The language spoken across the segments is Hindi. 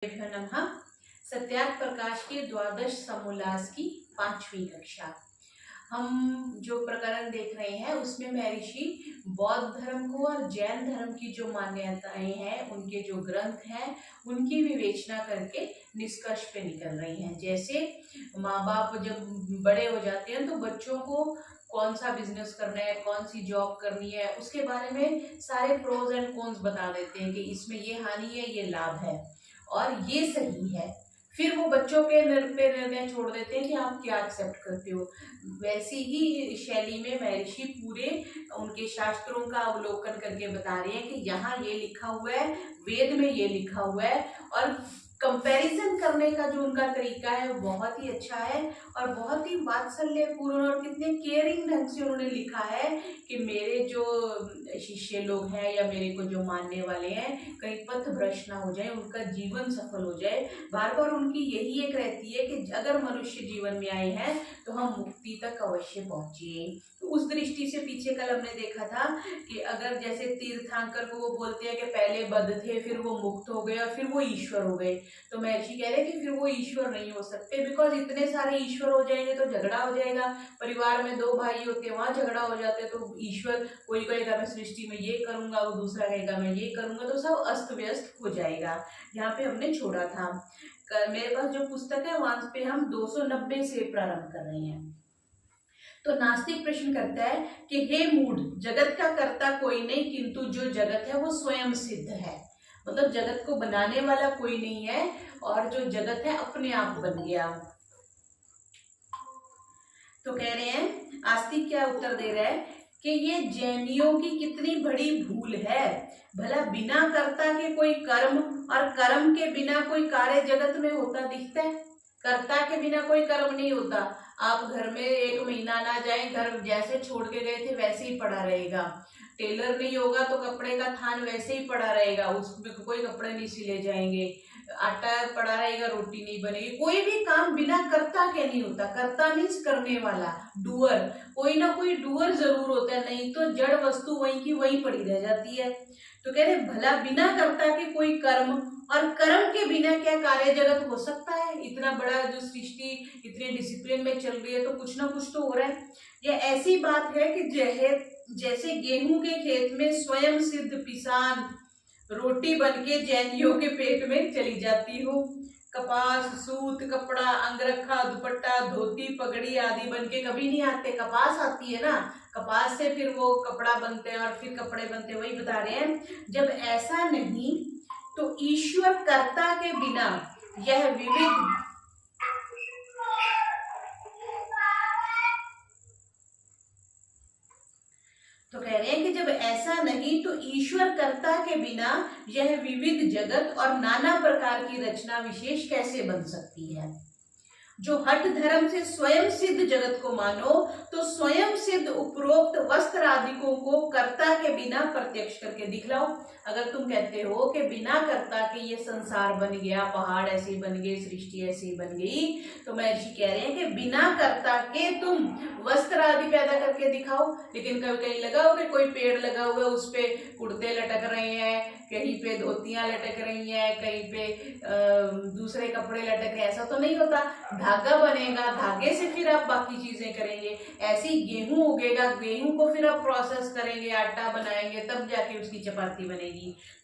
नमः। सत्यार्थ प्रकाश के द्वादश समोल्लास की 5वीं कक्षा। हम जो प्रकरण देख रहे हैं उसमें महर्षि बौद्ध धर्म को और जैन धर्म की जो मान्यताएं हैं, उनके जो ग्रंथ हैं, उनकी विवेचना करके निष्कर्ष पे निकल रही हैं। जैसे माँ बाप जब बड़े हो जाते हैं तो बच्चों को कौन सा बिजनेस करना है, कौन सी जॉब करनी है, उसके बारे में सारे प्रोज एंड कॉन्स बता देते हैं कि इसमें ये हानि है, ये लाभ है और ये सही है। फिर वो बच्चों के निर्णय छोड़ देते हैं कि आप क्या एक्सेप्ट करते हो। वैसी ही शैली में महर्षि पूरे उनके शास्त्रों का अवलोकन करके बता रहे हैं कि यहाँ ये लिखा हुआ है, वेद में ये लिखा हुआ है, और कंपैरिजन करने का जो उनका तरीका है बहुत ही अच्छा है और बहुत ही वात्सल्यपूर्ण और कितने केयरिंग ढंग से उन्होंने लिखा है कि मेरे जो शिष्य लोग हैं या मेरे को जो मानने वाले हैं कहीं पथ भ्रष्ट ना हो जाए, उनका जीवन सफल हो जाए। बार बार उनकी यही एक रहती है कि अगर मनुष्य जीवन में आए हैं तो हम मुक्ति तक अवश्य पहुंचे। तो उस दृष्टि से पीछे कल हमने देखा था कि अगर जैसे तीर्थंकर को वो बोलते हैं कि पहले बद्ध थे, फिर वो मुक्त हो गए और फिर वो ईश्वर हो गए, तो महर्षि कह रहे हैं कि फिर वो ईश्वर नहीं हो सकते, बिकॉज इतने सारे ईश्वर हो जाएंगे तो झगड़ा हो जाएगा। परिवार में 2 भाई होते हैं, वहां झगड़ा हो जाते हैं, तो ईश्वर कोई कहेगा मैं सृष्टि में ये करूंगा, वो दूसरा कहेगा मैं ये करूंगा, तो सब अस्त व्यस्त हो जाएगा। यहाँ पे हमने छोड़ा था। मेरे पास जो पुस्तक है वहां पे हम 290 से प्रारंभ कर रहे हैं। तो नास्तिक प्रश्न करता है कि हे मूढ़, जगत का कर्ता कोई नहीं, किंतु जो जगत है वो स्वयं सिद्ध है। मतलब जगत को बनाने वाला कोई नहीं है और जो जगत है अपने आप बन गया। तो कह रहे हैं, आस्तिक क्या उत्तर दे रहा है कि ये जैनियों की कितनी बड़ी भूल है। भला बिना कर्ता के कोई कर्म और कर्म के बिना कोई कार्य जगत में होता दिखता है? कर्ता के बिना कोई कर्म नहीं होता। आप घर में 1 महीना ना जाए, घर जैसे छोड़ के गए थे वैसे ही पड़ा रहेगा। टेलर नहीं होगा तो कपड़े का थान वैसे ही पड़ा रहेगा, उसमें कोई कपड़े नहीं सिले जाएंगे। आटा पड़ा रहेगा, रोटी नहीं बनेगी। कोई भी काम बिना कर्ता के नहीं होता। कर्ता मीन्स करने वाला, डूअर। कोई ना कोई डूअर जरूर होता है, नहीं तो जड़ वस्तु वहीं की वहीं पड़ी रह जाती है। तो कह रहे भला बिना कर्ता के कोई कर्म और कर्म के बिना क्या कार्य जगत हो सकता है? इतना बड़ा जो सृष्टि इतने डिसिप्लिन में चल रही है तो कुछ ना कुछ तो हो रहा है। ये ऐसी बात है कि जैसे गेहूं के खेत में स्वयं सिद्ध पिसान रोटी बनके जैनियों के पेट में चली जाती हो। कपास, सूत, कपड़ा, अंगरखा, दुपट्टा, धोती, पगड़ी आदि बनके कभी नहीं आते। कपास आती है ना, कपास से फिर वो कपड़ा बनते हैं और फिर कपड़े बनते हैं। वही बता रहे हैं, जब ऐसा नहीं तो ईश्वर कर्ता के बिना यह विविध तो कह रहे हैं कि जब ऐसा नहीं तो ईश्वर कर्ता के बिना यह विविध जगत और नाना प्रकार की रचना विशेष कैसे बन सकती है? जो हठ धर्म से स्वयं सिद्ध जगत को मानो तो स्वयं सिद्ध उपरोक्त वस्त्र आदिकों को कर्ता के बिना प्रत्यक्ष करके दिखलाओ। अगर तुम कहते हो कि बिना कर्ता के ये संसार बन गया, पहाड़ ऐसे बन गए, सृष्टि ऐसी बन गई, तो महर्षि कह रहे हैं कि बिना कर्ता के तुम वस्त्र आदि पैदा करके दिखाओ। लेकिन कभी कहीं लगाओ कि कोई पेड़ लगा हुआ है, उस पे कुर्ते लटक रहे हैं, कहीं पे धोतियां लटक रही हैं, कहीं पे दूसरे कपड़े लटक रहे हैं, ऐसा तो नहीं होता। धागा बनेगा, धागे से फिर आप बाकी चीजें करेंगे। ऐसे ही गेहूं उगेगा, गेहूं को फिर आप प्रोसेस करेंगे, आटा बनाएंगे, तब जाके उसकी चपाती बनेगी।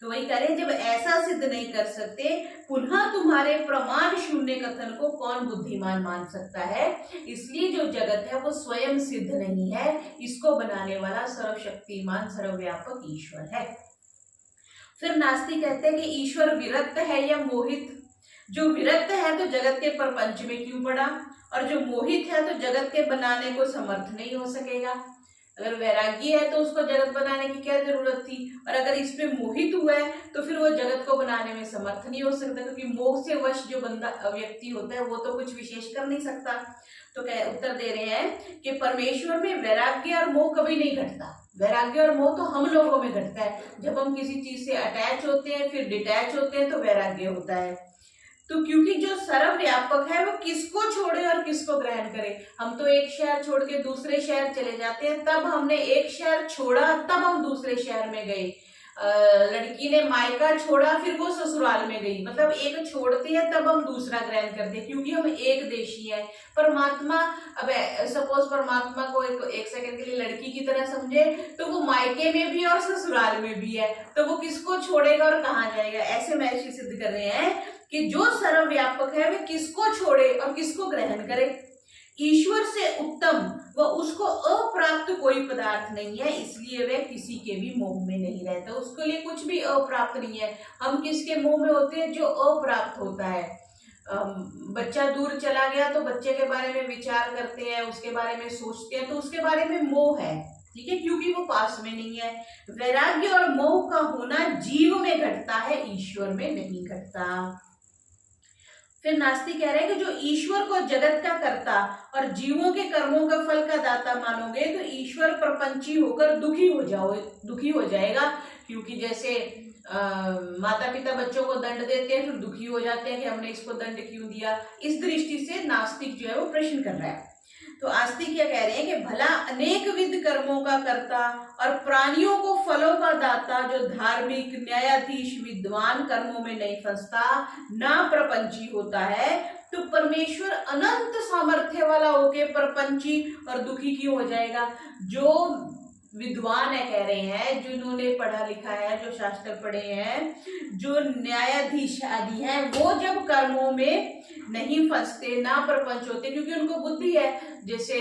तो वही करें, जब ऐसा सिद्ध नहीं कर सकते, पुनः तुम्हारे प्रमाण शून्य कथन को कौन बुद्धिमान मान सकता है? इसलिए जो जगत है वो स्वयं सिद्ध नहीं है, इसको बनाने वाला सर्वशक्तिमान सर्वव्यापक ईश्वर है। फिर नास्तिक कहते हैं कि ईश्वर विरक्त है या मोहित? जो विरक्त है तो जगत के प्रपंच में क्यों पड़ा, और जो मोहित है तो जगत के बनाने को समर्थ नहीं हो सकेगा। अगर वैरागी है तो उसको जगत बनाने की क्या जरूरत थी, और अगर इस पे मोहित हुआ है तो फिर वो जगत को बनाने में समर्थ नहीं हो सकता, क्योंकि मोह से वश जो बंदा व्यक्ति होता है वो तो कुछ विशेष कर नहीं सकता। तो उत्तर दे रहे हैं कि परमेश्वर में वैराग्य और मोह कभी नहीं घटता। वैराग्य और मोह तो हम लोगों में घटता है, जब हम किसी चीज से अटैच होते हैं फिर डिटैच होते हैं तो वैराग्य होता है। तो क्योंकि जो सर्वव्यापक है वो किसको छोड़े और किसको ग्रहण करे? हम तो एक शहर छोड़ के दूसरे शहर चले जाते हैं, तब हमने एक शहर छोड़ा तब हम दूसरे शहर में गए। लड़की ने मायका छोड़ा फिर वो ससुराल में गई, मतलब एक छोड़ते हैं तब हम दूसरा ग्रहण करते हैं क्योंकि हम एक देशी है। परमात्मा, अब सपोज परमात्मा को एक सेकंड के लिए लड़की की तरह समझे तो वो मायके में भी और ससुराल में भी है, तो वो किसको छोड़ेगा और कहाँ जाएगा। ऐसे महर्षि सिद्ध कर रहे हैं कि जो सर्वव्यापक है वह किसको छोड़े और किसको ग्रहण करे। ईश्वर से उत्तम व उसको अप्राप्त कोई पदार्थ नहीं है, इसलिए वह किसी के भी मोह में नहीं रहता। उसके लिए कुछ भी अप्राप्त नहीं है। हम किसके मोह में होते हैं? जो अप्राप्त होता है। बच्चा दूर चला गया तो बच्चे के बारे में विचार करते हैं, उसके बारे में सोचते हैं, तो उसके बारे में मोह है, ठीक है, क्योंकि वो पास में नहीं है। वैराग्य और मोह का होना जीव में घटता है, ईश्वर में नहीं घटता। फिर नास्तिक कह रहे हैं कि जो ईश्वर को जगत का कर्ता और जीवों के कर्मों का फल का दाता मानोगे तो ईश्वर प्रपंची होकर दुखी हो जाएगा, क्योंकि जैसे माता पिता बच्चों को दंड देते हैं फिर दुखी हो जाते हैं कि हमने इसको दंड क्यों दिया। इस दृष्टि से नास्तिक जो है वो प्रश्न कर रहा है। तो आस्तिक क्या कह रहे हैं कि भला अनेक विध कर्मों का कर्ता और प्राणियों को फलों का दाता, जो धार्मिक न्यायाधीश विद्वान कर्मों में नहीं फंसता, ना प्रपंची होता है, तो परमेश्वर अनंत सामर्थ्य वाला होके प्रपंची और दुखी क्यों हो जाएगा। जो विद्वान है, कह रहे हैं, जिन्होंने पढ़ा लिखा है, जो शास्त्र पढ़े हैं, जो न्यायाधीश आदि हैं, वो जब कर्मों में नहीं फंसते, ना प्रपंच होते, क्योंकि उनको बुद्धि है। जैसे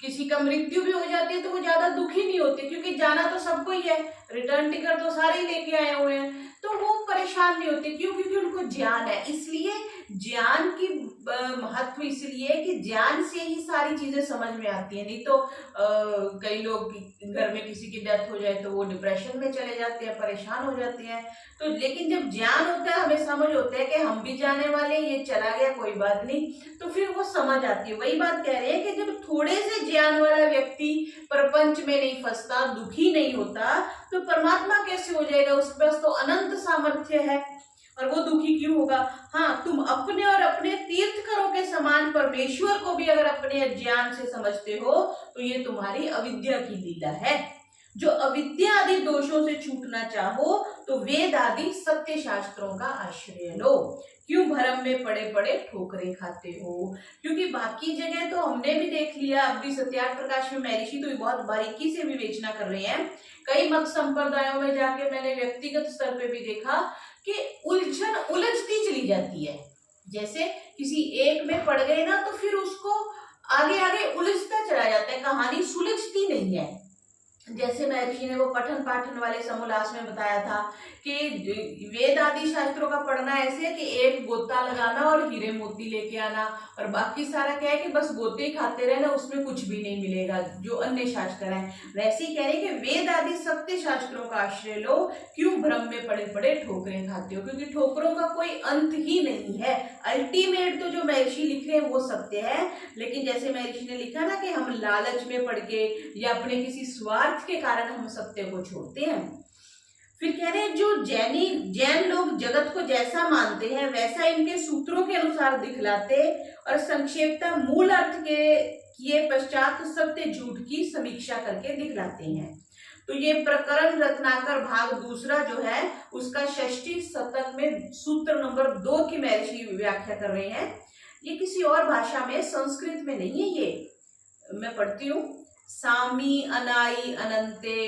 किसी का मृत्यु भी हो जाती है तो वो ज्यादा दुखी नहीं होते, क्योंकि जाना तो सबको ही है, रिटर्न टिकट तो सारे ही लेके आए हुए हैं, तो वो परेशान नहीं होते। क्यों? क्योंकि उनको ज्ञान है। इसलिए ज्ञान की महत्व इसलिए कि ज्ञान से ही सारी चीजें समझ में आती है। नहीं तो कई लोग घर में किसी की डेथ हो जाए तो वो डिप्रेशन में चले जाते हैं, परेशान हो जाते हैं। तो लेकिन जब ज्ञान होता है, हमें समझ होता है कि हम भी जाने वाले, ये चला गया कोई बात नहीं, तो फिर वो समझ आती है। वही बात कह रहे हैं कि जब थोड़े से ज्ञान वाला व्यक्ति प्रपंच में नहीं फंसता, दुखी नहीं होता, तो परमात्मा कैसे हो जाएगा? उसके पास तो अनंत सामर्थ्य है और वो दुखी क्यों होगा। हाँ, तुम अपने और अपने तीर्थकरों के समान परमेश्वर को भी अगर अपने ज्ञान से समझते हो तो ये तुम्हारी अविद्या की लीला है। जो अविद्या आदि दोषों से छूटना चाहो तो वेद आदि सत्य शास्त्रों का आश्रय लो। क्यों भरम में पड़े पड़े ठोकरें खाते हो? क्योंकि बाकी जगह तो हमने भी देख लिया, अब भी सत्यार्थ प्रकाश में महर्षि तो बहुत बारीकी से विवेचना कर रहे हैं। कई मत संप्रदायों में जाके मैंने व्यक्तिगत स्तर पे भी देखा कि उलझन उलझती चली जाती है। जैसे किसी एक में पड़ गए ना तो फिर उसको आगे आगे उलझता चला जाता है, कहानी सुलझती नहीं है। जैसे महर्षि ने वो पठन पाठन वाले समोल्लास में बताया था कि वेद आदि शास्त्रों का पढ़ना ऐसे है कि एक गोता लगाना और हीरे मोती लेके आना, और बाकी सारा क्या है कि बस गोते ही खाते रहना, उसमें कुछ भी नहीं मिलेगा जो अन्य शास्त्र हैं। वैसे ही कह रहे हैं कि वेद आदि सत्य शास्त्रों का आश्रय लो। क्यों भ्रम में पड़े पड़े ठोकरें खाते हो? क्योंकि ठोकरों का कोई अंत ही नहीं है। अल्टीमेट तो जो महर्षि लिख रहे हैं वो सत्य है, लेकिन जैसे महर्षि ने लिखा ना कि हम लालच में पड़ के या अपने किसी स्वार्थ के कारण हम सत्य को छोड़ते हैं। फिर कह रहे हैं जो जैन लोग जगत को जैसा मानते हैं वैसा इनके सूत्रों के अनुसार दिखलाते और संक्षेपता मूल अर्थ के किए पश्चात सत्य झूठ की समीक्षा करके दिखलाते हैं। तो ये प्रकरण रत्नाकर भाग दूसरा जो है उसका षष्ठी शतक में सूत्र नंबर 2 की महर्षि व्याख्या कर रहे हैं। ये किसी और भाषा में, संस्कृत में नहीं है, ये मैं पढ़ती हूँ। सामी अनाई अनंते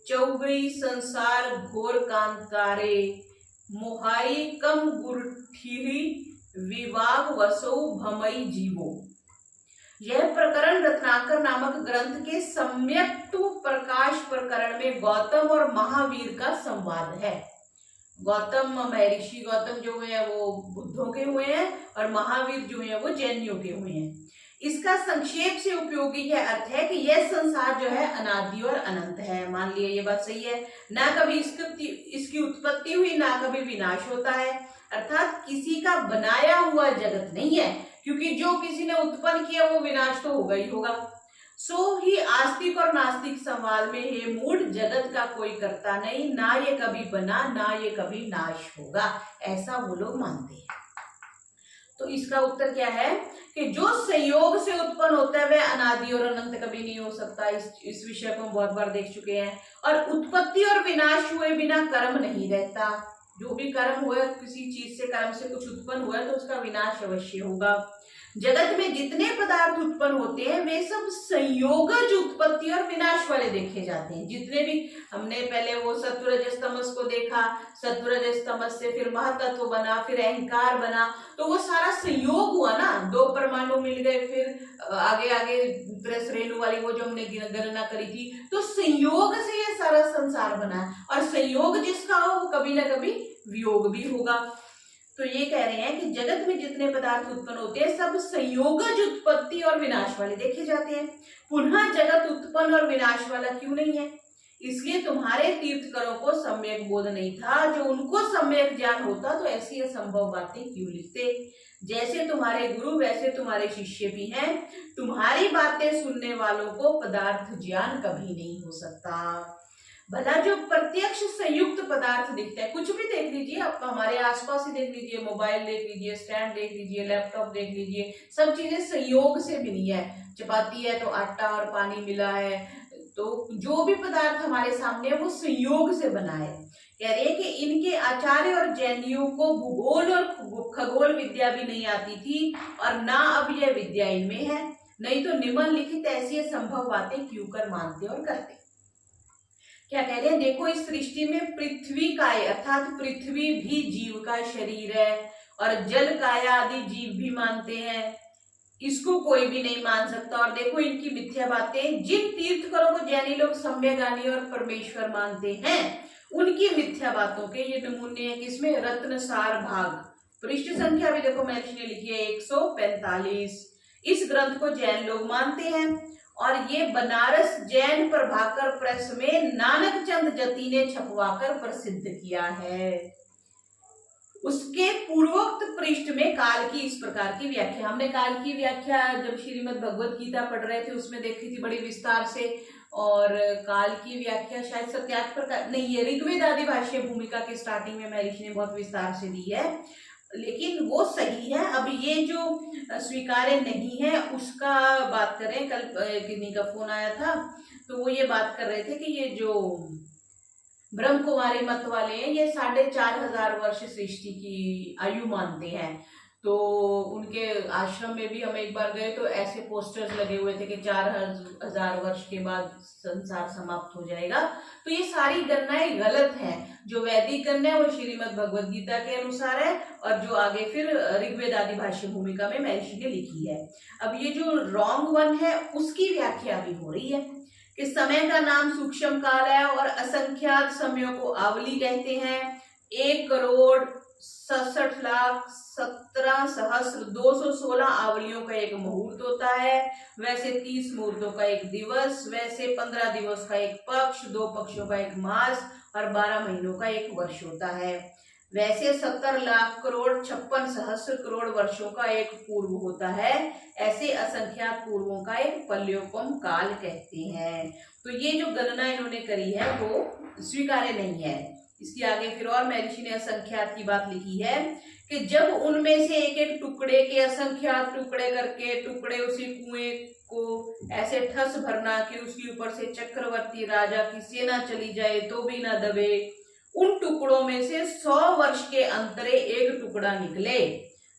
चौगई संसार घोर कांतारे मोहाई कम गुरठीरी विवाग वसो भमई जीवो। यह प्रकरण रत्नाकर नामक ग्रंथ के सम्यक प्रकाश प्रकरण में गौतम और महावीर का संवाद है। गौतम महर्षि गौतम जो हुए हैं वो बुद्धों के हुए हैं और महावीर जो हुए हैं वो जैनियों के हुए हैं। इसका संक्षेप से उपयोगी यह अर्थ है कि यह संसार जो है अनादि और अनंत है। मान लिया ये बात सही है, ना कभी इसकी उत्पत्ति हुई ना कभी विनाश होता है, अर्थात किसी का बनाया हुआ जगत नहीं है, क्योंकि जो किसी ने उत्पन्न किया वो विनाश तो होगा ही होगा। सो ही आस्तिक और नास्तिक संवाद में हे मूढ़, जगत का कोई कर्ता नहीं, ना ये कभी बना ना ये कभी नाश होगा, ऐसा वो लोग मानते हैं। तो इसका उत्तर क्या है कि जो संयोग से उत्पन्न होता है वह अनादि और अनंत कभी नहीं हो सकता। इस विषय को हम बहुत बार देख चुके हैं। और उत्पत्ति और विनाश हुए बिना कर्म नहीं रहता। जो भी कर्म हुआ, किसी चीज से, कर्म से कुछ उत्पन्न हुआ तो उसका विनाश अवश्य होगा। जगत में जितने पदार्थ उत्पन्न होते हैं वे सब संयोगज उत्पत्ति और विनाश वाले देखे जाते हैं। जितने भी, हमने पहले वो सत्व रजस तमस को देखा, सत्व रजस तमस से फिर महातत्व बना, फिर अहंकार बना, तो वो सारा संयोग हुआ ना। दो परमाणु मिल गए, फिर आगे आगे प्रेस रेणु वाली वो जो हमने गणना करी थी, तो संयोग से ये सारा संसार बना है। और संयोग जिसका हो वो कभी ना कभी वियोग भी होगा। तो ये कह रहे हैं कि जगत में जितने पदार्थ उत्पन्न होते हैं सब संयोगज उत्पत्ति और विनाश वाले देखे जाते हैं। पुनः जगत उत्पन्न और विनाश वाला क्यों नहीं है? इसलिए तुम्हारे तीर्थकरों को सम्यक बोध नहीं था। जो उनको सम्यक ज्ञान होता तो ऐसी असंभव बातें क्यों लिखते? जैसे तुम्हारे गुरु वैसे तुम्हारे शिष्य भी हैं। तुम्हारी बातें सुनने वालों को पदार्थ ज्ञान कभी नहीं हो सकता। भला जो प्रत्यक्ष संयुक्त पदार्थ दिखता है, कुछ भी देख लीजिए, आप हमारे आसपास ही देख लीजिए, मोबाइल देख लीजिए, स्टैंड देख लीजिए, लैपटॉप देख लीजिए, सब चीजें संयोग से बनी है। चपाती है तो आटा और पानी मिला है, तो जो भी पदार्थ हमारे सामने है वो संयोग से बना है। कह रहे हैं कि इनके आचार्य और जैनियों को भूगोल और खगोल विद्या भी नहीं आती थी और ना अब यह विद्या इनमें है, नहीं तो निम्नलिखित ऐसी असंभव बातें क्यों कर मानते और करते। क्या कह रहे हैं? देखो, इस सृष्टि में पृथ्वी काय अर्थात पृथ्वी भी जीव का शरीर है और जल काया आदि जीव भी मानते हैं। इसको कोई भी नहीं मान सकता। और देखो इनकी मिथ्या बातें, जिन तीर्थकरों को जैनी लोग सम्यगानी और परमेश्वर मानते हैं उनकी मिथ्या बातों के ये नमूने हैं। किसमें? रत्नसार भाग, पृष्ठ संख्या भी देखो महर्षि ने लिखी है 145। इस ग्रंथ को जैन लोग मानते हैं और ये बनारस जैन प्रभाकर प्रेस में नानक चंद जती ने छपवाकर प्रसिद्ध किया है। उसके पूर्वोक्त पृष्ठ में काल की इस प्रकार की व्याख्या, हमने काल की व्याख्या जब श्रीमद् भगवत गीता पढ़ रहे थे उसमें देखी थी बड़ी विस्तार से। और काल की व्याख्या शायद सत्यार्थ प्रकार नहीं, ये ऋग्वेद आदि भाष्य भूमिका के स्टार्टिंग में महर्षि ने बहुत विस्तार से दी है, लेकिन वो सही है। अब ये जो स्वीकार्य नहीं है उसका बात करें। कल किन्हीं का फोन आया था तो वो ये बात कर रहे थे कि ये जो ब्रह्म कुमारी मत वाले हैं ये 4500 वर्ष सृष्टि की आयु मानते हैं। तो उनके आश्रम में भी हम एक बार गए तो ऐसे पोस्टर्स लगे हुए थे कि 4000 वर्ष के बाद संसार समाप्त हो जाएगा। तो ये सारी गणनाएं गलत हैं। जो वैदिक गणना है वो श्रीमद् भगवद गीता के अनुसार है और जो आगे फिर ऋग्वेद आदि भाष्य भूमिका में महर्षि ने लिखी है। अब ये जो रॉन्ग वन है उसकी व्याख्या भी हो रही है कि समय का नाम सूक्ष्म काल है और असंख्यात समयों को आवली कहते हैं। 1,67,17,216 आवलियों का एक मुहूर्त होता है। वैसे 30 मुहूर्तों का एक दिवस, वैसे 15 दिवस का एक पक्ष, 2 पक्षों का एक मास और 12 महीनों का एक वर्ष होता है। वैसे 70 लाख करोड़ 56 सहस्र करोड़ वर्षों का एक पूर्व होता है। ऐसे असंख्यात पूर्वों का एक पल्योपम काल कहते हैं। तो ये जो गणना इन्होंने करी है वो स्वीकार्य नहीं है। इसकी आगे फिर और महर्षि ने असंख्यात की बात लिखी है कि जब उनमें से एक एक टुकड़े के असंख्यात टुकड़े करके टुकड़े उसी कुएं को ऐसे ठस भरना कि उसके ऊपर से चक्रवर्ती राजा की सेना चली जाए तो भी ना दबे। उन टुकड़ों में से 100 वर्ष के अंतरे एक टुकड़ा निकले।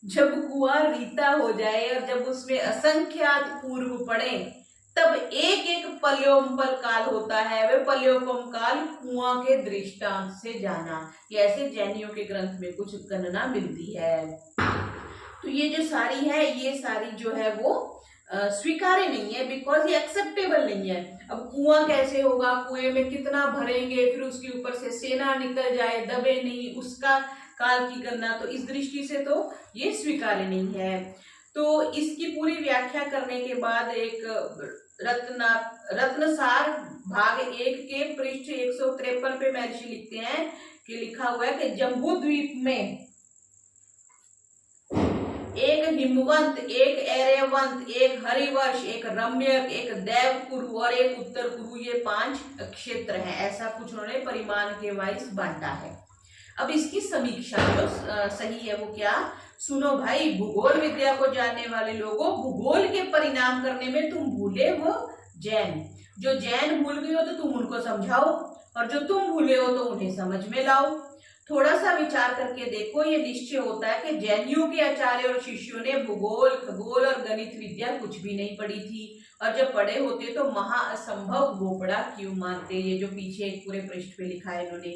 जब कुआं रीता हो जाए और जब उसमें असंख्यात पूर्व पड़े तब एक एक पल्योपम काल होता है। वह पल्योपम काल कुआं के दृष्टांत से जाना। ये ऐसे जैनियों के ग्रंथ में कुछ गणना मिलती है। तो ये जो सारी है ये सारी जो है वो स्वीकार्य नहीं है, बिकॉज ये एक्सेप्टेबल नहीं है। अब कुआं कैसे होगा, कुएं में कितना भरेंगे, फिर उसके ऊपर से सेना निकल जाए दबे नहीं, उसका काल की गणना, तो इस दृष्टि से तो ये स्वीकार्य नहीं है। तो इसकी पूरी व्याख्या करने के बाद एक रत्नसार भाग 1 के पृष्ठ 153 पे महर्षि लिखते हैं कि लिखा हुआ है कि जम्बू द्वीप में एक हिमवंत, एक एरेवंत, एक हरिवर्ष, एक रम्यक, एक देव कुरु और एक उत्तर कुरु, ये 5 क्षेत्र हैं। ऐसा कुछ उन्होंने परिमाण के वाइज बांटा है। अब इसकी समीक्षा जो सही है वो क्या, सुनो भाई, भूगोल विद्या को जानने वाले लोगों, भूगोल के परिणाम करने में तुम भूले वो जैन। जो जैन भूल गए हो तो तुम उनको समझाओ, और जो तुम भूले हो तो उन्हें समझ में लाओ। थोड़ा सा विचार करके देखो, ये निश्चय होता है कि जैनियों के आचार्य और शिष्यों ने भूगोल, खगोल और गणित विद्या कुछ भी नहीं पढ़ी थी, और जब पढ़े होते तो महाअसंभव गोपड़ा क्यों मानते। ये जो पीछे एक पूरे पृष्ठ पे लिखा है इन्होंने,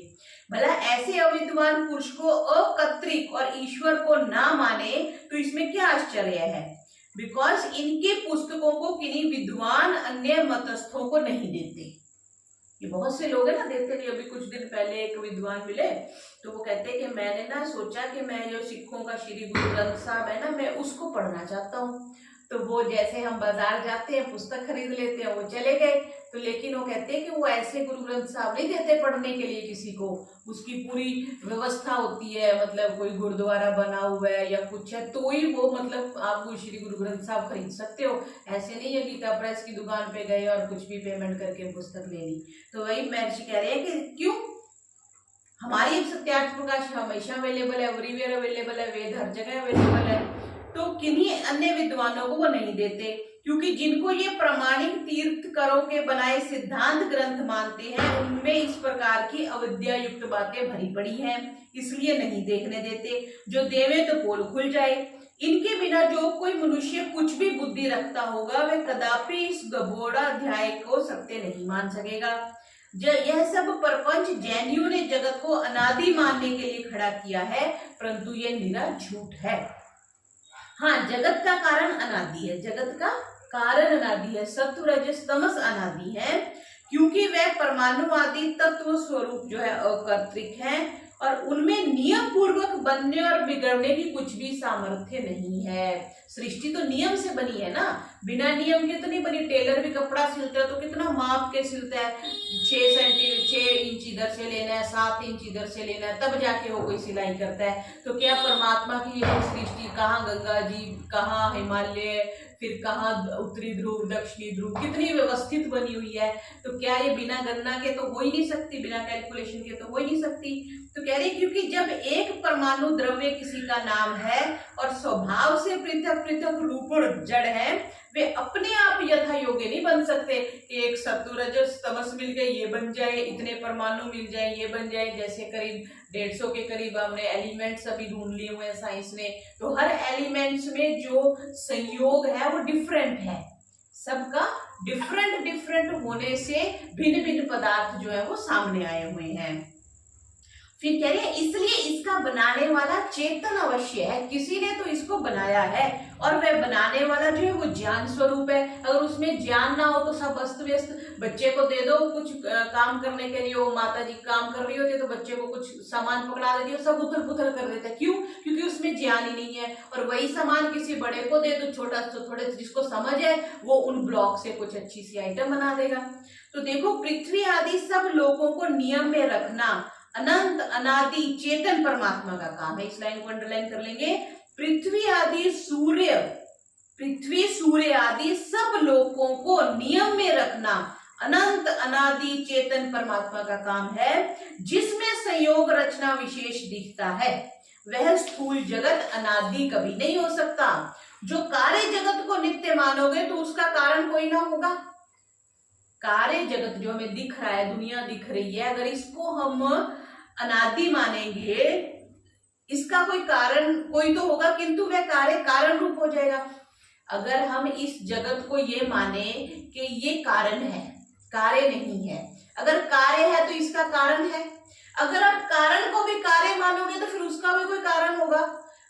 भला ऐसे अविद्वान पुरुष को अकर्तृक और ईश्वर को ना माने तो इसमें क्या आश्चर्य है। बिकॉज इनके पुस्तकों को किन्हीं विद्वान अन्य मतस्थों को नहीं देते। ये बहुत से लोग है ना देते नहीं। अभी कुछ दिन पहले एक विद्वान मिले तो वो कहते हैं कि मैंने ना सोचा कि मैं जो सिखों का श्री गुरु ग्रंथ साहब है ना, मैं उसको पढ़ना चाहता हूँ। तो वो जैसे हम बाजार जाते हैं पुस्तक खरीद लेते हैं, वो चले गए। तो लेकिन वो कहते हैं कि वो ऐसे गुरु ग्रंथ साहब नहीं देते पढ़ने के लिए किसी को, उसकी पूरी व्यवस्था होती है, मतलब कोई गुरुद्वारा बना हुआ है या कुछ है तो ही वो मतलब आप कोई श्री गुरु ग्रंथ साहब खरीद सकते हो। ऐसे नहीं है गीता प्रेस की दुकान पे गए और कुछ भी पेमेंट करके पुस्तक ले ली। तो वही महर्षि कह रहे हैं कि क्यों, हमारी सत्यार्थ प्रकाश हमेशा अवेलेबल है, एवरीवेयर अवेलेबल है, वेद हर जगह अवेलेबल है, तो किन्हीं अन्य विद्वानों को वो नहीं देते, क्योंकि जिनको ये प्रमाणिक तीर्थकरों के बनाए सिद्धांत ग्रंथ मानते हैं उनमें इस प्रकार की अविद्या युक्त बातें भरी पड़ी हैं, इसलिए नहीं देखने देते। जो देवे तो पोल खुल जाए। इनके बिना जो कोई मनुष्य कुछ भी बुद्धि रखता होगा वह कदापि इस गबोड़ा अध्याय को सत्य नहीं मान सकेगा। यह सब प्रपंच जैनियों ने जगत को अनादि मानने के लिए खड़ा किया है, परंतु यह निरा झूठ है। हाँ, जगत का कारण अनादि है, जगत का कारण अनादि है, सत्व रजस तमस अनादि है, क्योंकि वह परमाणु आदि तत्व स्वरूप जो है अकर्तृक है और उनमें नियम पूर्वक बनने और बिगड़ने की कुछ भी सामर्थ्य नहीं है। सृष्टि तो नियम से बनी है ना, बिना नियम के तो नहीं बनी। टेलर भी कपड़ा सिलता है तो कितना माप के सिलता है, 6 इंच इधर से लेना है, 7 इंच इधर से लेना है, तब जाके वो कोई सिलाई करता है। तो क्या परमात्मा की ये सृष्टि, कहाँ गंगा जी, कहाँ हिमालय, फिर कहाँ उत्तरी ध्रुव, दक्षिणी ध्रुव, कितनी व्यवस्थित बनी हुई है। तो क्या ये बिना गणना के तो हो ही नहीं सकती, बिना कैलकुलेशन के तो हो ही नहीं सकती। तो कह रहे क्योंकि जब एक परमाणु द्रव्य किसी का नाम है और स्वभाव से पृथक पृथक रूप और जड़ है, वे अपने आप यथा योग्य नहीं बन सकते कि एक सत्व रजस तमस मिल गए ये बन जाए, इतने परमाणु मिल जाए ये बन जाए। जैसे करीब 150 के करीब हमने एलिमेंट्स अभी ढूंढ लिए हुए हैं साइंस ने, तो हर एलिमेंट्स में जो संयोग है वो डिफरेंट है, सबका डिफरेंट होने से भिन्न भिन्न पदार्थ जो है वो सामने आए हुए हैं। फिर कह रहे हैं इसलिए इसका बनाने वाला चेतन अवश्य है, किसी ने तो इसको बनाया है और वह बनाने वाला जो है वो ज्ञान स्वरूप है। अगर उसमें ज्ञान ना हो तो सब अस्त व्यस्त, बच्चे को दे दो कुछ काम करने के लिए, वो माता जी काम कर रही होती है तो बच्चे को कुछ सामान पकड़ा देती है, सब उथल पुथल कर देता है। क्यों? क्योंकि उसमें ज्ञान ही नहीं है। और वही सामान किसी बड़े को दे दो, छोटा थोड़े जिसको समझ है वो उन ब्लॉक से कुछ अच्छी सी आइटम बना देगा। तो देखो, पृथ्वी आदि सब लोगों को नियम में रखना अनंत अनादि चेतन परमात्मा का काम है। इस लाइन को अंडरलाइन कर लेंगे। पृथ्वी आदि सूर्य आदि सब लोगों को नियम में रखना अनंत अनादि चेतन परमात्मा का काम है। जिसमें संयोग रचना विशेष दिखता है वह स्थूल जगत अनादि कभी नहीं हो सकता। जो कार्य जगत को नित्य मानोगे तो उसका कारण कोई ना होगा। कार्य जगत जो हमें दिख रहा है, दुनिया दिख रही है, अगर इसको हम अनादि मानेंगे, इसका कोई कारण कोई तो होगा, किंतु वह कार्य कारण रूप हो जाएगा। अगर हम इस जगत को ये माने कि ये कारण है, कार्य नहीं है, अगर कार्य है तो इसका कारण है। अगर आप कारण को भी कार्य मानोगे तो फिर उसका भी कोई कारण होगा,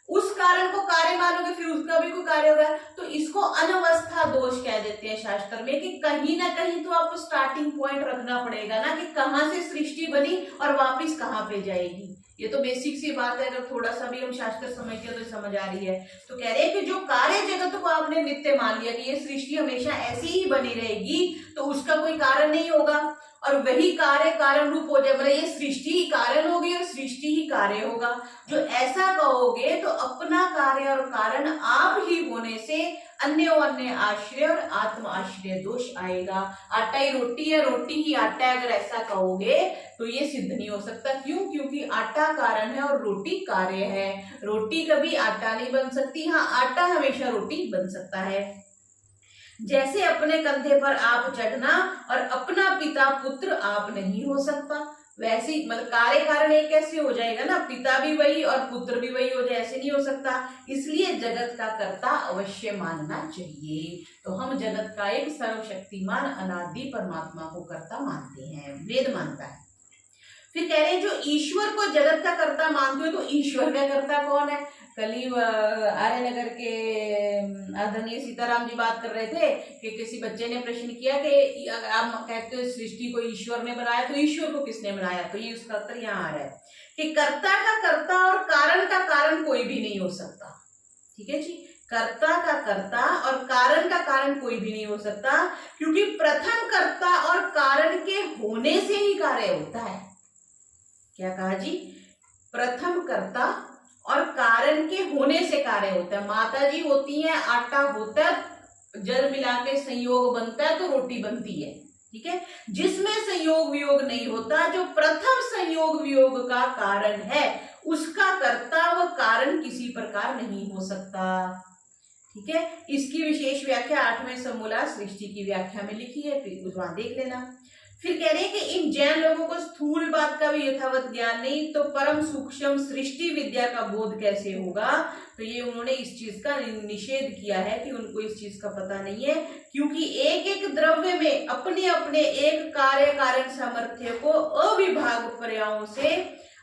उस कारण को कार्य मानोगे फिर उसका भी कोई कार्य होगा। तो इसको अनवस्था दोष कह देते हैं शास्त्र में, कि कहीं ना कहीं तो आपको स्टार्टिंग पॉइंट रखना पड़ेगा ना, कि कहाँ से सृष्टि बनी और वापस कहाँ पे जाएगी। ये तो बेसिक सी बात है, अगर थोड़ा सा भी हम शास्त्र समझते हैं तो समझ आ रही है। तो कह रहे हैं कि जो कार्य जगत को आपने नित्य मान लिया कि ये सृष्टि हमेशा ऐसी ही बनी रहेगी, तो उसका कोई कारण नहीं होगा। और वही कार्य कारण रूप हो जाए, मतलब ये सृष्टि ही कारण होगी और सृष्टि ही कार्य होगा। जो ऐसा कहोगे तो अपना कार्य और कारण आप ही होने से अन्य अन्य आश्रय और आत्म आश्रय दोष आएगा। आटा ही रोटी है, रोटी ही आटा है, अगर ऐसा कहोगे तो ये सिद्ध नहीं हो सकता। क्यों? क्योंकि आटा कारण है और रोटी कार्य है। रोटी कभी आटा नहीं बन सकती, हाँ आटा हमेशा रोटी बन सकता है। जैसे अपने कंधे पर आप चढ़ना और अपना पिता पुत्र आप नहीं हो सकता, वैसे ही मतलब कार्य कारण एक कैसे हो जाएगा ना, पिता भी वही और पुत्र भी वही हो जाए, ऐसे नहीं हो सकता। इसलिए जगत का कर्ता अवश्य मानना चाहिए। तो हम जगत का एक सर्वशक्तिमान अनादि परमात्मा को कर्ता मानते हैं, वेद मानता है। फिर कह रहे हैं जो ईश्वर को जगत का कर्ता मानते हो तो ईश्वर का कर्ता कौन है? कल ही आर्य नगर के आदरणीय सीताराम जी बात कर रहे थे कि किसी बच्चे ने प्रश्न किया कि आप कहते हो सृष्टि को ईश्वर ने बनाया, तो ईश्वर को किसने बनाया? तो ये उसका उत्तर यहाँ आ रहा है कि कर्ता का कर्ता और कारण का कारण कोई भी नहीं हो सकता। ठीक है जी, कर्ता का कर्ता और कारण का कारण कोई भी नहीं हो सकता, क्योंकि प्रथम कर्ता और कारण के होने से ही कार्य होता है। क्या कहा जी? प्रथम कर्ता और कारण के होने से कार्य होता है। माता जी होती है, आटा होता है, जल मिला के संयोग बनता है तो रोटी बनती है। ठीक है, जिसमें संयोग वियोग नहीं होता, जो प्रथम संयोग वियोग का कारण है, उसका कर्ता व कारण किसी प्रकार नहीं हो सकता। ठीक है, इसकी विशेष व्याख्या 8वें समूला सृष्टि की व्याख्या में लिखी है, फिर वहां देख लेना। फिर कह रहे हैं कि इन जैन लोगों को स्थूल बात का भी यथावत ज्ञान नहीं, तो परम सूक्ष्म सृष्टि विद्या का बोध कैसे होगा? तो ये उन्होंने इस चीज का निषेध किया है कि उनको इस चीज का पता नहीं है, क्योंकि एक एक द्रव्य में अपने अपने एक कार्य कारण सामर्थ्य को अविभाग पर्यायों से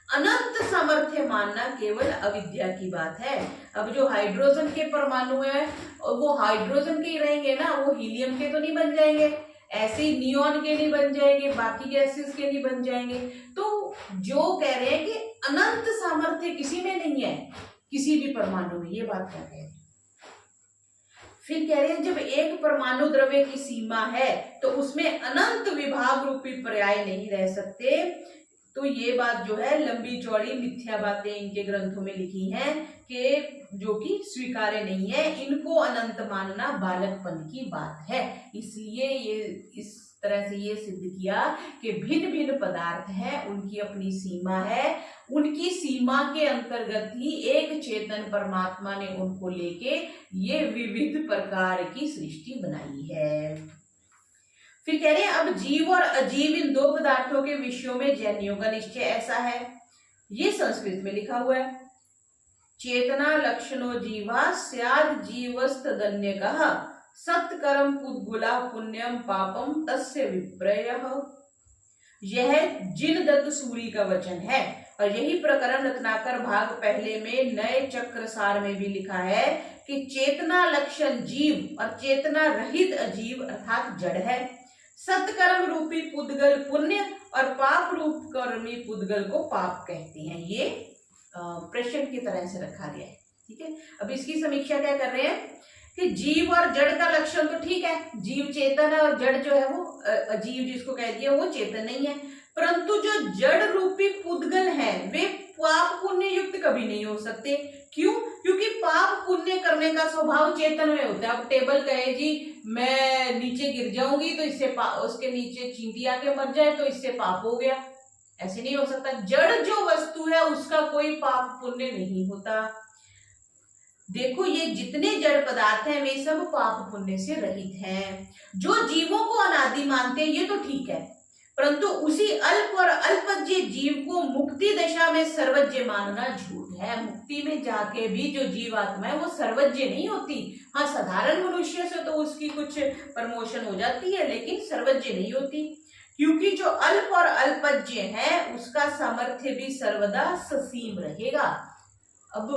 अनंत सामर्थ्य मानना केवल अविद्या की बात है। अब जो हाइड्रोजन के परमाणु है वो हाइड्रोजन के ही रहेंगे ना, वो हीलियम के तो नहीं बन जाएंगे, ऐसे ही नियॉन के नहीं बन जाएंगे, बाकी गैसेस के नहीं बन जाएंगे। तो जो कह रहे हैं कि अनंत सामर्थ्य किसी में नहीं है, किसी भी परमाणु में, ये बात क्या कह रहे हैं। फिर कह रहे हैं जब एक परमाणु द्रव्य की सीमा है तो उसमें अनंत विभाग रूपी पर्याय नहीं रह सकते। तो ये बात जो है लंबी चौड़ी मिथ्या बातें इनके ग्रंथों में लिखी हैं कि जो कि स्वीकार्य नहीं है, इनको अनंत मानना बालकपन की बात है। इसलिए ये इस तरह से ये सिद्ध किया कि भिन्न भिन्न पदार्थ है, उनकी अपनी सीमा है, उनकी सीमा के अंतर्गत ही एक चेतन परमात्मा ने उनको लेके ये विविध प्रकार की सृष्टि बनाई है। फिर कह रहे हैं अब जीव और अजीव इन दो पदार्थों के विषयों में जैनियों का निश्चय ऐसा है, ये संस्कृत में लिखा हुआ है। चेतना लक्षणो जीवा स्याद जीवस्तदन्यकः सत्कर्म पुद्गुला पुण्यम पापम तस्य विप्रयः। यह जिन दत्त सूरी का वचन है और यही प्रकरण रत्नाकर भाग पहले में नए चक्रसार में भी लिखा है कि चेतना लक्षण जीव और चेतना रहित अजीव अर्थात जड़ है। सत्कर्म रूपी पुद्गल पुण्य और पाप रूप कर्मी पुद्गल को पाप कहते हैं। ये प्रश्न की तरह से रखा गया है। ठीक है, अब इसकी समीक्षा क्या कर रहे हैं कि जीव और जड़ का लक्षण तो ठीक है, जीव चेतन है और जड़ जो है वो अजीव जिसको कह दिया वो चेतन नहीं है, परंतु जो जड़ रूपी पुद्गल है वे पाप पुण्य युक्त कभी नहीं हो सकते। क्यों? क्योंकि पाप पुण्य करने का स्वभाव चेतन में होता है। अब टेबल कहे जी मैं नीचे गिर जाऊंगी तो इससे उसके नीचे चींटी आके मर जाए तो इससे पाप हो गया, ऐसे नहीं हो सकता। जड़ जो वस्तु है उसका कोई पाप पुण्य नहीं होता। देखो ये जितने जड़ पदार्थ हैं वे सब पाप पुण्य से रहित हैं। जो जीवों को अनादि मानते हैं ये तो ठीक है, परंतु उसी अल्प और अल्पज्य जीव को मुक्ति दशा में सर्वज्ञ मानना झूठ है। मुक्ति में जाके भी जो जीवात्मा है वो सर्वज्ञ नहीं होती। हाँ, साधारण मनुष्य से तो उसकी कुछ प्रमोशन हो जाती है, लेकिन सर्वज्ञ नहीं होती, क्योंकि जो अल्प और अल्पज्य है उसका सामर्थ्य भी सर्वदा ससीम रहेगा। अब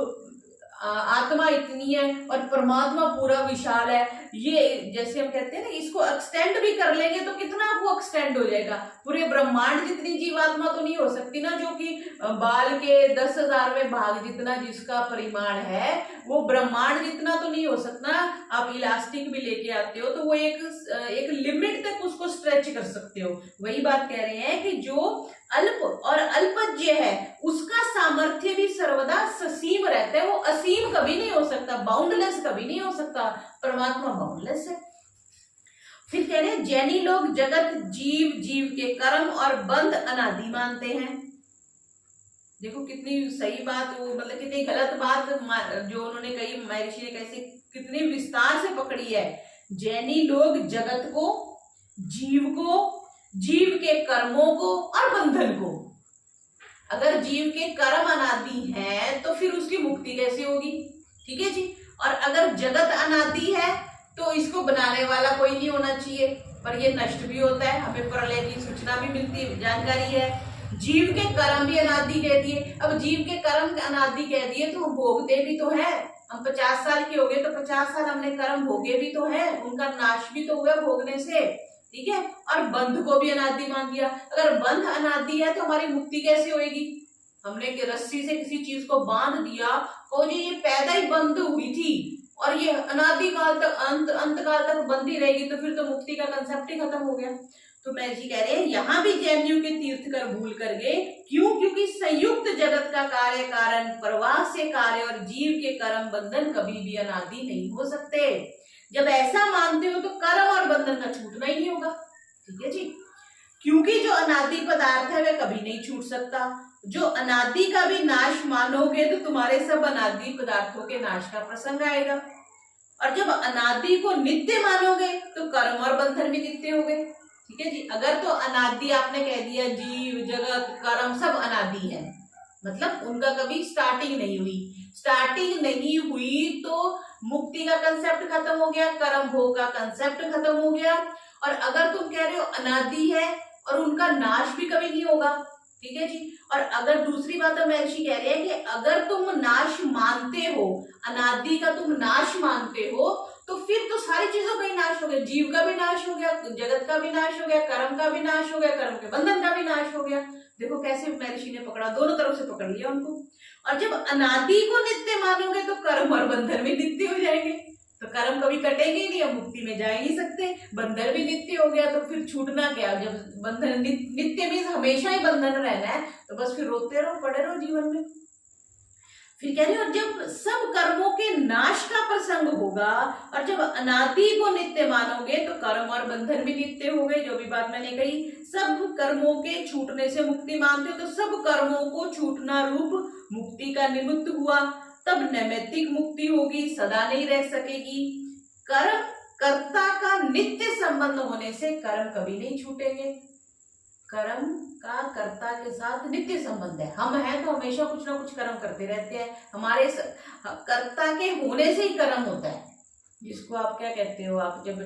आत्मा इतनी है और परमात्मा पूरा विशाल है। ये जैसे हम कहते हैं ना, इसको एक्सटेंड भी कर लेंगे तो कितना वो एक्सटेंड हो जाएगा, पूरे ब्रह्मांड जितनी जीवात्मा तो नहीं हो सकती ना, जो कि बाल के 10,000वें भाग जितना जिसका परिमाण है, वो ब्रह्मांड जितना तो नहीं हो सकता। आप इलास्टिक भी लेके आते हो तो वो एक लिमिट तक उसको स्ट्रेच कर सकते हो। वही बात कह रहे हैं कि जो अल्प और अल्पज्य है उसका सामर्थ्य भी सर्वदा ससीम रहता है, वो असीम कभी नहीं हो सकता, बाउंडलेस कभी नहीं हो सकता। परमात्मा बाउंडलेस है। फिर कह रहे हैं जैनी लोग जगत जीव, जीव के कर्म और बंध अनादि मानते हैं। देखो कितनी सही बात, वो मतलब कितनी गलत बात जो उन्होंने कही, महर्षि ने कैसे कितनी विस्तार से पकड़ी है। जैनी लोग जगत को, जीव को, जीव के कर्मों को और बंधन को, अगर जीव के कर्म अनादि हैं तो फिर उसकी मुक्ति कैसे होगी? ठीक है जी। और अगर जगत अनादि है तो इसको बनाने वाला कोई नहीं होना चाहिए, पर ये नष्ट भी होता है, हमें प्रलय की सूचना भी मिलती है, जानकारी है। जीव के कर्म भी अनादि कह दिए। अब जीव के कर्म अनादि कह दिए तो भोगते भी तो है। हम 50 साल के हो गए तो 50 साल हमने कर्म भोगे भी तो है, उनका नाश भी तो हुआ भोगने से। ठीक है। और बंध को भी अनादि मान दिया। अगर बंध अनादि है तो हमारी मुक्ति कैसे होगी? हमने रस्सी से किसी चीज को बांध दिया, को जी ये पैदा ही बंद हुई थी और ये अनादि काल तक, अंत काल तक बंदी रहेगी, तो फिर तो मुक्ति का कंसेप्ट ही खत्म हो गया। तो महर्षि कह रहे हैं यहाँ भी जैनियों के तीर्थकर भूल कर गए। क्यों? क्योंकि संयुक्त जगत का कार्य कारण, प्रवाह से कार्य और जीव के कर्म बंधन कभी भी अनादि नहीं हो सकते। जब ऐसा मानते हो तो कर्म और बंधन का छूटना ही नहीं होगा। ठीक है जी। क्योंकि जो अनादि पदार्थ है वह कभी नहीं छूट सकता। जो अनादि का भी नाश मानोगे तो तुम्हारे सब अनादि पदार्थों के नाश का प्रसंग आएगा। और जब अनादि को नित्य मानोगे तो कर्म और बंधन भी नित्य हो गए। ठीक है जी। अगर तो अनादि आपने कह दिया, जीव जगत कर्म सब अनादि है, मतलब उनका कभी स्टार्टिंग नहीं हुई। स्टार्टिंग नहीं हुई तो मुक्ति का कंसेप्ट खत्म हो गया, कर्म भोग का कंसेप्ट खत्म हो गया। और अगर तुम कह रहे हो अनादि है और उनका नाश भी कभी नहीं होगा, ठीक है जी। और अगर दूसरी बात महर्षि कह रहे हैं कि अगर तुम नाश मानते हो, अनादि का तुम नाश मानते हो, तो फिर तो सारी चीजों का ही नाश हो गया। जीव का भी नाश हो गया, जगत का भी नाश हो गया, कर्म का भी नाश हो गया, कर्म के बंधन का भी नाश हो गया। देखो कैसे महर्षि ने पकड़ा, दोनों तरफ से पकड़ लिया उनको। और जब अनादि को नित्य मानोगे तो कर्म और बंधन भी नित्य हो जाएंगे, तो कर्म कभी कटेंगे ही नहीं, अब मुक्ति में जा ही नहीं सकते। बंधन भी नित्य हो गया तो फिर छूटना क्या? जब बंधन नित्य मीन्स हमेशा ही बंधन रहना है, तो बस फिर रोते रहो, पड़े रहो जीवन में। फिर कह रहे हो जब सब कर्मों के नाश का प्रसंग होगा और जब अनादि को नित्य मानोगे तो कर्म और बंधन भी नित्य हो गए। जो भी बात मैंने कही, सब कर्मों के छूटने से मुक्ति मानते हो तो सब कर्मों को छूटना रूप मुक्ति का निमित्त हुआ, तब नैमित्तिक मुक्ति होगी, सदा नहीं रह सकेगी। कर्म कर्ता का नित्य संबंध होने से कर्म कभी नहीं छूटेंगे। कर्म का कर्ता के साथ नित्य संबंध है। हम हैं तो हमेशा कुछ ना कुछ कर्म करते रहते हैं, हमारे कर्ता के होने से ही कर्म होता है। जिसको आप क्या कहते हो, आप जब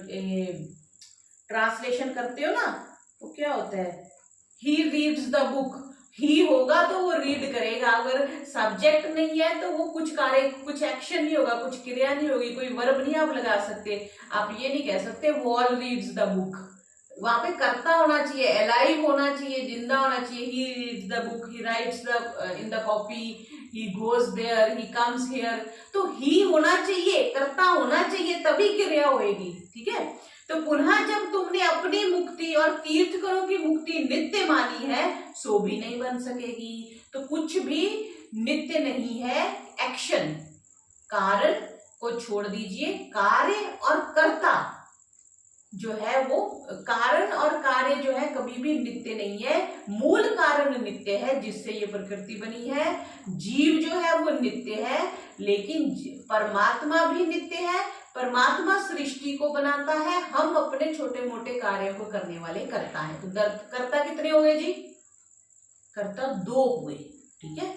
ट्रांसलेशन करते हो ना तो क्या होता है, ही रीड्स द बुक। ही होगा तो वो रीड करेगा, अगर सब्जेक्ट नहीं है तो वो कुछ कार्य, कुछ एक्शन नहीं होगा, कुछ क्रिया नहीं होगी, कोई वर्ब नहीं आप लगा सकते। आप ये नहीं कह सकते वॉल रीड्स द बुक, वहां पे कर्ता होना चाहिए, अलाइव होना चाहिए, जिंदा होना चाहिए। He reads the book, he writes in the copy, he goes there, he comes here. तो ही होना चाहिए, कर्ता होना चाहिए, तभी क्रिया होएगी। ठीक है। तो पुनः जब तुमने अपनी मुक्ति और तीर्थकरों की मुक्ति नित्य मानी है, सो भी नहीं बन सकेगी। तो कुछ भी नित्य नहीं है। एक्शन, कारण को छोड़ दीजिए, कार्य और कर्ता जो है वो, कारण और कार्य जो है कभी भी नित्य नहीं है। मूल कारण नित्य है जिससे ये प्रकृति बनी है। जीव जो है वो नित्य है, लेकिन परमात्मा भी नित्य है। परमात्मा सृष्टि को बनाता है, हम अपने छोटे मोटे कार्यों को करने वाले कर्ता है। तो कर्ता कितने हो गए जी? कर्ता 2 हुए। ठीक है।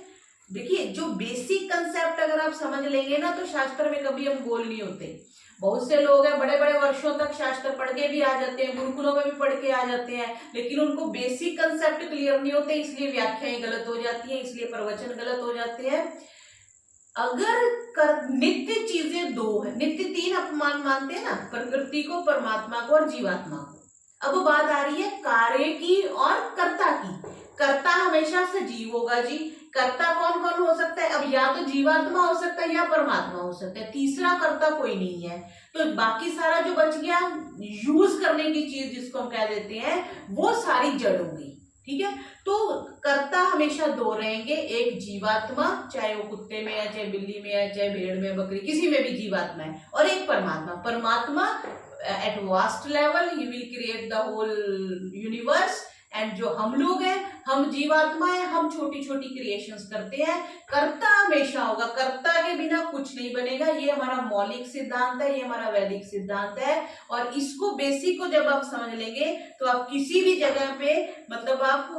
देखिए जो बेसिक कंसेप्ट अगर आप समझ लेंगे ना तो शास्त्र में कभी हम गोल नहीं होते। बहुत से लोग हैं बड़े बड़े वर्षों तक शास्त्र पढ़ के भी आ जाते हैं, गुरुकुलों में भी पढ़ के आ जाते हैं, लेकिन उनको बेसिक कंसेप्ट क्लियर नहीं होते, इसलिए व्याख्याएं गलत हो जाती हैं, इसलिए प्रवचन गलत हो जाते हैं। अगर नित्य चीजें दो है, नित्य तीन अपमान मानते हैं ना, प्रकृति को, परमात्मा को और जीवात्मा को। अब बात आ रही है कार्य की और कर्ता की। कर्ता हमेशा सजीव होगा जी। कर्ता कौन कौन हो सकता है? अब या तो जीवात्मा हो सकता है या परमात्मा हो सकता है, तीसरा कर्ता कोई नहीं है। तो बाकी सारा जो बच गया यूज करने की चीज जिसको हम कह देते हैं, वो सारी जड़ होगी। ठीक है, तो कर्ता हमेशा दो रहेंगे, एक जीवात्मा, चाहे वो कुत्ते में है, चाहे बिल्ली में है, चाहे भेड़ में, बकरी, किसी में भी जीवात्मा है, और एक परमात्मा। परमात्मा at vast level he will create the whole universe, and जो हम लोग हैं, हम जीवात्मा है, हम छोटी छोटी क्रिएशंस करते हैं। कर्ता हमेशा होगा, कर्ता के बिना कुछ नहीं बनेगा। ये हमारा मौलिक सिद्धांत है, ये हमारा वैदिक सिद्धांत है, और इसको बेसिक को जब आप समझ लेंगे तो आप किसी भी जगह पे मतलब आप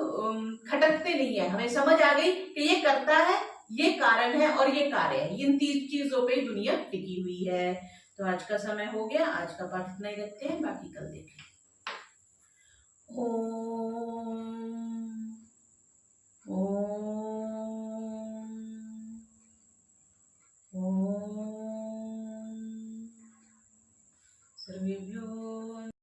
खटकते नहीं है। हमें समझ आ गई कि ये कर्ता है, ये कारण है और ये कार्य है। इन तीन चीजों पे दुनिया टिकी हुई है। तो आज का समय हो गया, आज का पाठ इतना ही रखते हैं, बाकी कल देखें। ओम ओम ओम सर्वेभ्यो